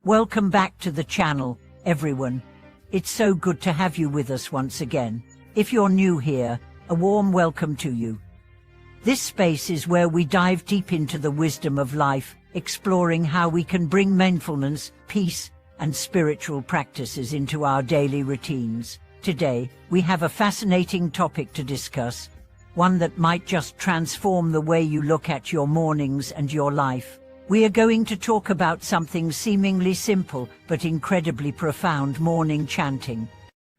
Welcome back to the channel, everyone. It's so good to have you with us once again. If you're new here, a warm welcome to you. This space is where we dive deep into the wisdom of life, exploring how we can bring mindfulness, peace, and spiritual practices into our daily routines. Today, we have a fascinating topic to discuss, one that might just transform the way you look at your mornings and your life. We are going to talk about something seemingly simple but incredibly profound: morning chanting.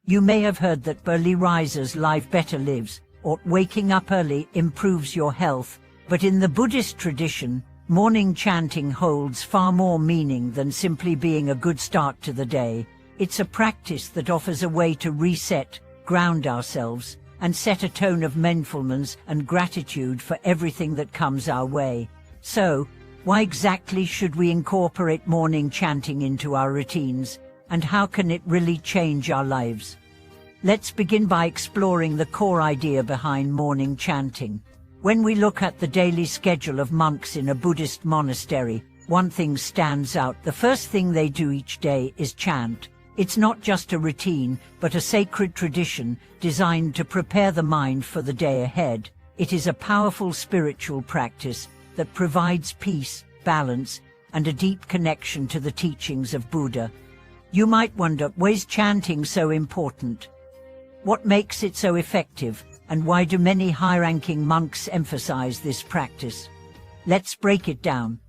You may have heard that early risers live better lives, or waking up early improves your health, but in the Buddhist tradition, morning chanting holds far more meaning than simply being a good start to the day. It's a practice that offers a way to reset, ground ourselves, and set a tone of mindfulness and gratitude for everything that comes our way. So, why exactly should we incorporate morning chanting into our routines, and how can it really change our lives? Let's begin by exploring the core idea behind morning chanting. When we look at the daily schedule of monks in a Buddhist monastery, one thing stands out. The first thing they do each day is chant. It's not just a routine, but a sacred tradition designed to prepare the mind for the day ahead. It is a powerful spiritual practice that provides peace, balance, and a deep connection to the teachings of Buddha. You might wonder, why is chanting so important? What makes it so effective, and why do many high-ranking monks emphasize this practice? Let's break it down.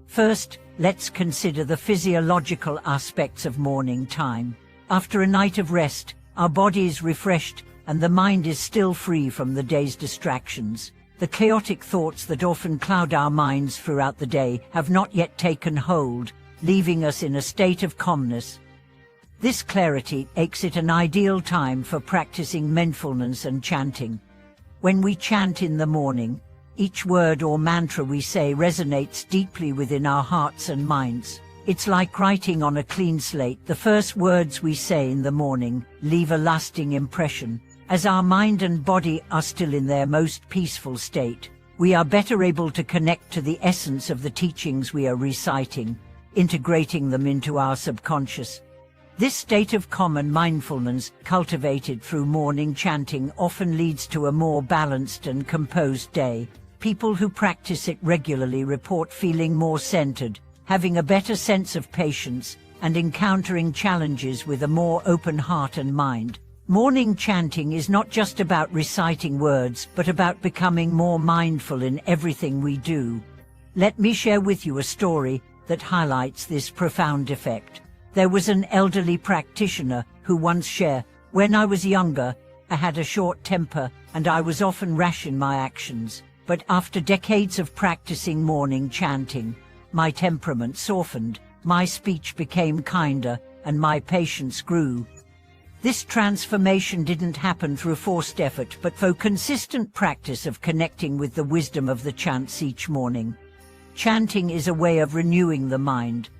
First, let's consider the physiological aspects of morning time. After a night of rest, our body is refreshed, and the mind is still free from the day's distractions. The chaotic thoughts that often cloud our minds throughout the day have not yet taken hold, leaving us in a state of calmness. This clarity makes it an ideal time for practicing mindfulness and chanting. When we chant in the morning, each word or mantra we say resonates deeply within our hearts and minds. It's like writing on a clean slate. The first words we say in the morning leave a lasting impression. As our mind and body are still in their most peaceful state, we are better able to connect to the essence of the teachings we are reciting, integrating them into our subconscious. This state of calm and mindfulness, cultivated through morning chanting, often leads to a more balanced and composed day. People who practice it regularly report feeling more centered, having a better sense of patience, and encountering challenges with a more open heart and mind. Morning chanting is not just about reciting words, but about becoming more mindful in everything we do. Let me share with you a story that highlights this profound effect. There was an elderly practitioner who once shared, "When I was younger, I had a short temper and I was often rash in my actions. But after decades of practicing morning chanting, my temperament softened, my speech became kinder, and my patience grew." This transformation didn't happen through forced effort, but through consistent practice of connecting with the wisdom of the chants each morning. Chanting is a way of renewing the mind.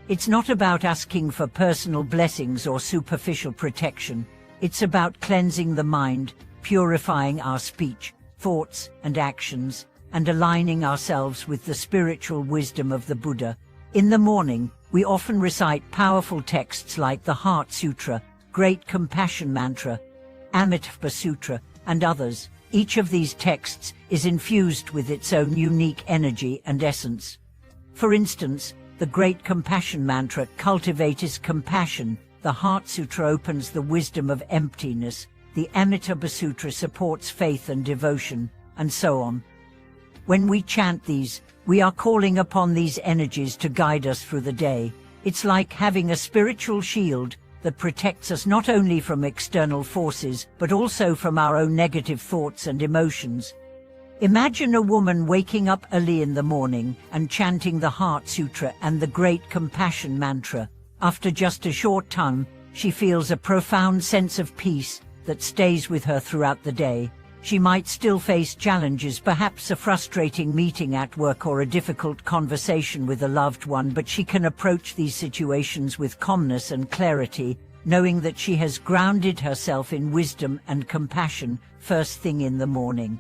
It's not about asking for personal blessings or superficial protection. It's about cleansing the mind, purifying our speech, thoughts, and actions, and aligning ourselves with the spiritual wisdom of the Buddha. In the morning, we often recite powerful texts like the Heart Sutra, Great Compassion Mantra, Amitabha Sutra, and others. Each of these texts is infused with its own unique energy and essence. For instance, the Great Compassion Mantra cultivates compassion, the Heart Sutra opens the wisdom of emptiness, the Amitabha Sutra supports faith and devotion, and so on. When we chant these, we are calling upon these energies to guide us through the day. It's like having a spiritual shield that protects us not only from external forces, but also from our own negative thoughts and emotions. Imagine a woman waking up early in the morning and chanting the Heart Sutra and the Great Compassion Mantra. After just a short time, she feels a profound sense of peace that stays with her throughout the day. She might still face challenges, perhaps a frustrating meeting at work or a difficult conversation with a loved one, but she can approach these situations with calmness and clarity, knowing that she has grounded herself in wisdom and compassion first thing in the morning.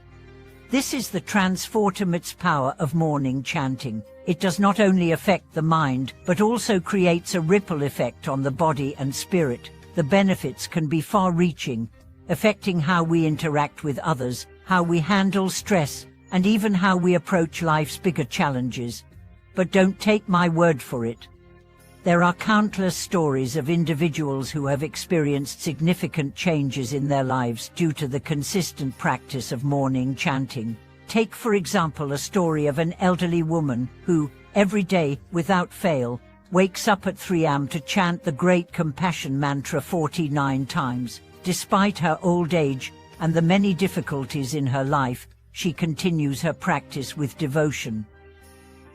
This is the transformative power of morning chanting. It does not only affect the mind, but also creates a ripple effect on the body and spirit. The benefits can be far-reaching, affecting how we interact with others, how we handle stress, and even how we approach life's bigger challenges. But don't take my word for it. There are countless stories of individuals who have experienced significant changes in their lives due to the consistent practice of morning chanting. Take, for example, a story of an elderly woman who, every day, without fail, wakes up at 3 a.m. to chant the Great Compassion Mantra 49 times. Despite her old age and the many difficulties in her life, she continues her practice with devotion.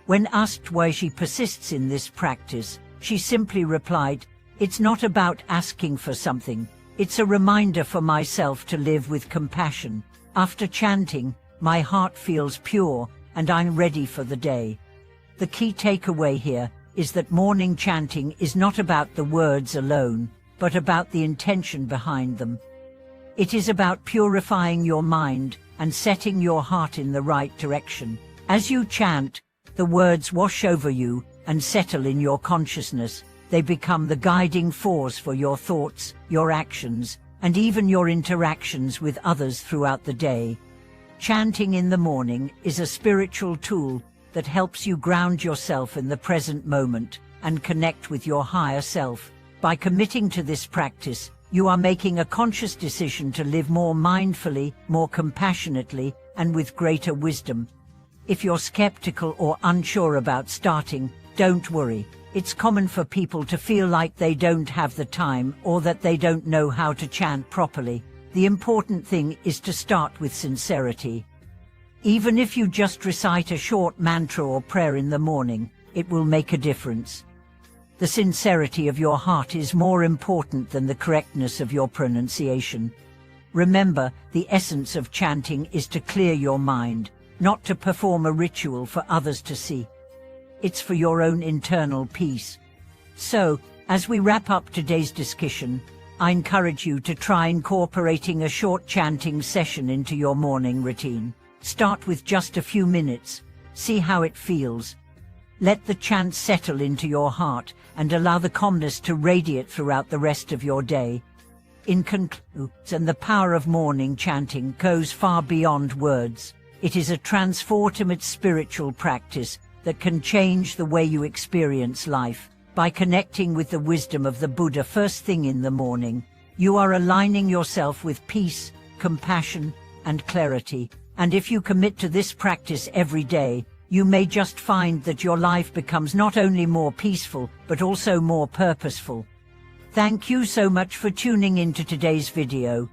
When asked why she persists in this practice, she simply replied, "It's not about asking for something. It's a reminder for myself to live with compassion. After chanting, my heart feels pure and I'm ready for the day." The key takeaway here is that morning chanting is not about the words alone, but about the intention behind them. It is about purifying your mind and setting your heart in the right direction. As you chant, the words wash over you and settle in your consciousness. They become the guiding force for your thoughts, your actions, and even your interactions with others throughout the day. Chanting in the morning is a spiritual tool that helps you ground yourself in the present moment and connect with your higher self. By committing to this practice, you are making a conscious decision to live more mindfully, more compassionately, and with greater wisdom. If you're skeptical or unsure about starting, don't worry. It's common for people to feel like they don't have the time or that they don't know how to chant properly. The important thing is to start with sincerity. Even if you just recite a short mantra or prayer in the morning, it will make a difference. The sincerity of your heart is more important than the correctness of your pronunciation. Remember, the essence of chanting is to clear your mind, not to perform a ritual for others to see. It's for your own internal peace. So, as we wrap up today's discussion, I encourage you to try incorporating a short chanting session into your morning routine. Start with just a few minutes. See how it feels. Let the chant settle into your heart and allow the calmness to radiate throughout the rest of your day. In conclusion, the power of morning chanting goes far beyond words. It is a transformative spiritual practice that can change the way you experience life. By connecting with the wisdom of the Buddha first thing in the morning, you are aligning yourself with peace, compassion, and clarity. And if you commit to this practice every day, you may just find that your life becomes not only more peaceful, but also more purposeful. Thank you so much for tuning into today's video.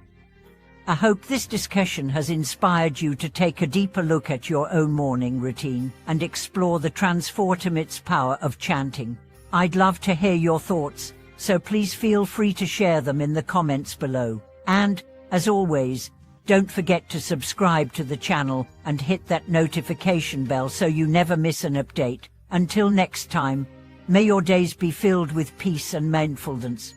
I hope this discussion has inspired you to take a deeper look at your own morning routine and explore the transformative power of chanting. I'd love to hear your thoughts, so please feel free to share them in the comments below. And, as always, don't forget to subscribe to the channel and hit that notification bell so you never miss an update. Until next time, may your days be filled with peace and mindfulness.